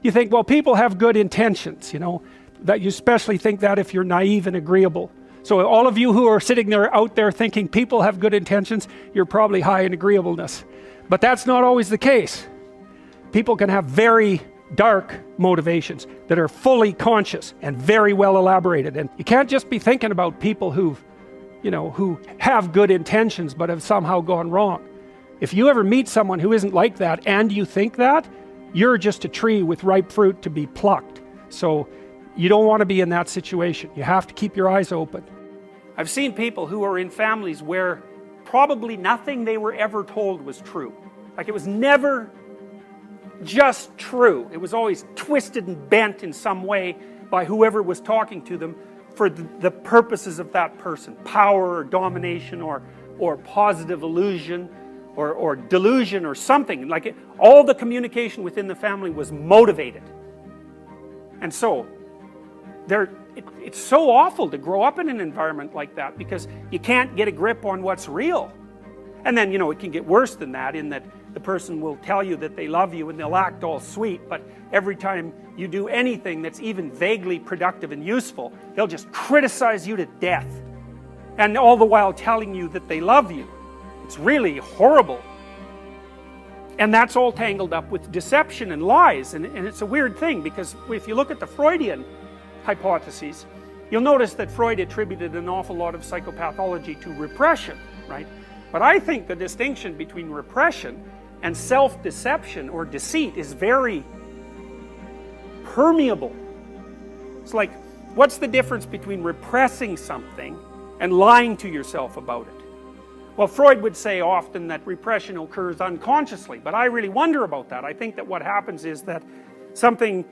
You think, well, people have good intentions, you know, that you especially think that if you're naive and agreeable. So all of you who are sitting there out there thinking people have good intentions, you're probably high in agreeableness. But that's not always the case. People can have very dark motivations that are fully conscious and very well elaborated, and you can't just be thinking about people who have good intentions but have somehow gone wrong. If you ever meet someone who isn't like that and you think that, you're just a tree with ripe fruit to be plucked. So you don't want to be in that situation. You have to keep your eyes open. I've seen people who are in families where probably nothing they were ever told was true. Like it was never just true. It was always twisted and bent in some way by whoever was talking to them for the purposes of that person. Power or domination or positive illusion or delusion or something. Like all the communication within the family was motivated. And so it's so awful to grow up in an environment like that because you can't get a grip on what's real. And then, it can get worse than that in that the person will tell you that they love you and they'll act all sweet, but every time you do anything that's even vaguely productive and useful, they'll just criticize you to death. And all the while telling you that they love you. It's really horrible. And that's all tangled up with deception and lies. And it's a weird thing because if you look at the Freudian hypotheses, you'll notice that Freud attributed an awful lot of psychopathology to repression, right? But I think the distinction between repression and self-deception or deceit is very permeable. It's like, what's the difference between repressing something and lying to yourself about it? Well, Freud would say often that repression occurs unconsciously, but I really wonder about that. I think that what happens is that something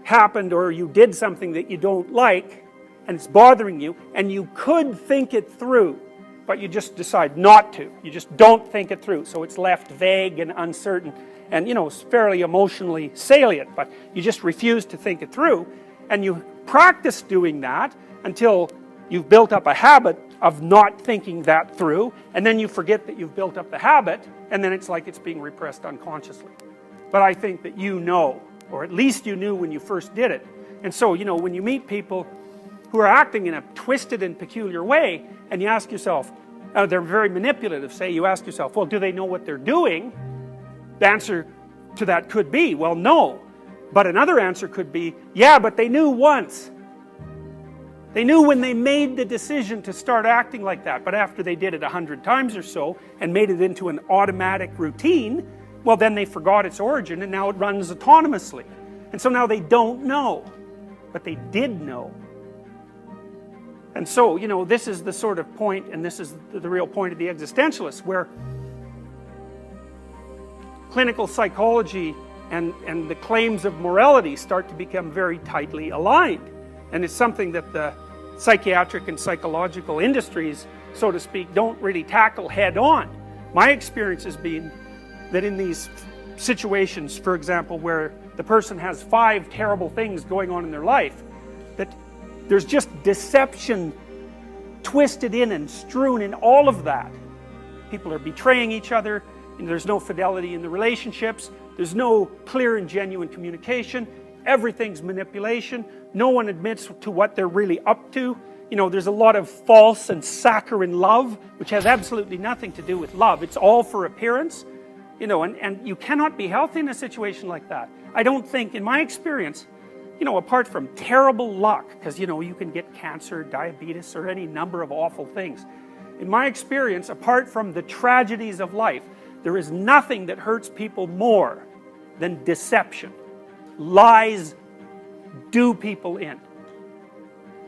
happened or you did something that you don't like and it's bothering you and you could think it through, but you just decide not to. You just don't think it through, so it's left vague and uncertain and it's fairly emotionally salient, but you just refuse to think it through, and you practice doing that until you've built up a habit of not thinking that through, and then you forget that you've built up the habit, and then it's like it's being repressed unconsciously. But I think that or at least you knew when you first did it. And so, when you meet people who are acting in a twisted and peculiar way, and you ask yourself, they're very manipulative, say, you ask yourself, well, do they know what they're doing? The answer to that could be, well, no. But another answer could be, yeah, but they knew once. They knew when they made the decision to start acting like that, but after they did it 100 times or so, and made it into an automatic routine, well, then they forgot its origin, and now it runs autonomously. And so now they don't know, but they did know. And so, this is the sort of point, and this is the real point of the existentialists, where clinical psychology and the claims of morality start to become very tightly aligned. And it's something that the psychiatric and psychological industries, so to speak, don't really tackle head on. My experience has been that in these situations, for example, where the person has 5 terrible things going on in their life, that there's just deception twisted in and strewn in all of that. People are betraying each other, and there's no fidelity in the relationships, there's no clear and genuine communication, everything's manipulation, no one admits to what they're really up to. There's a lot of false and saccharine love, which has absolutely nothing to do with love. It's all for appearance, and you cannot be healthy in a situation like that. I don't think, in my experience, apart from terrible luck, because you can get cancer, diabetes, or any number of awful things. In my experience, apart from the tragedies of life, there is nothing that hurts people more than deception. Lies do people in.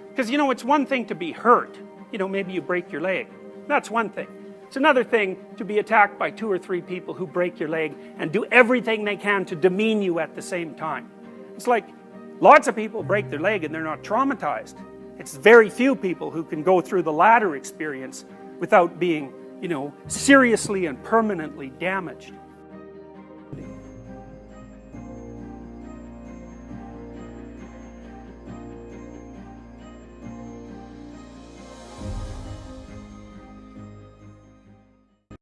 Because it's one thing to be hurt. Maybe you break your leg. That's one thing. It's another thing to be attacked by 2 or 3 people who break your leg and do everything they can to demean you at the same time. It's like lots of people break their leg and they're not traumatized. It's very few people who can go through the latter experience without being, seriously and permanently damaged.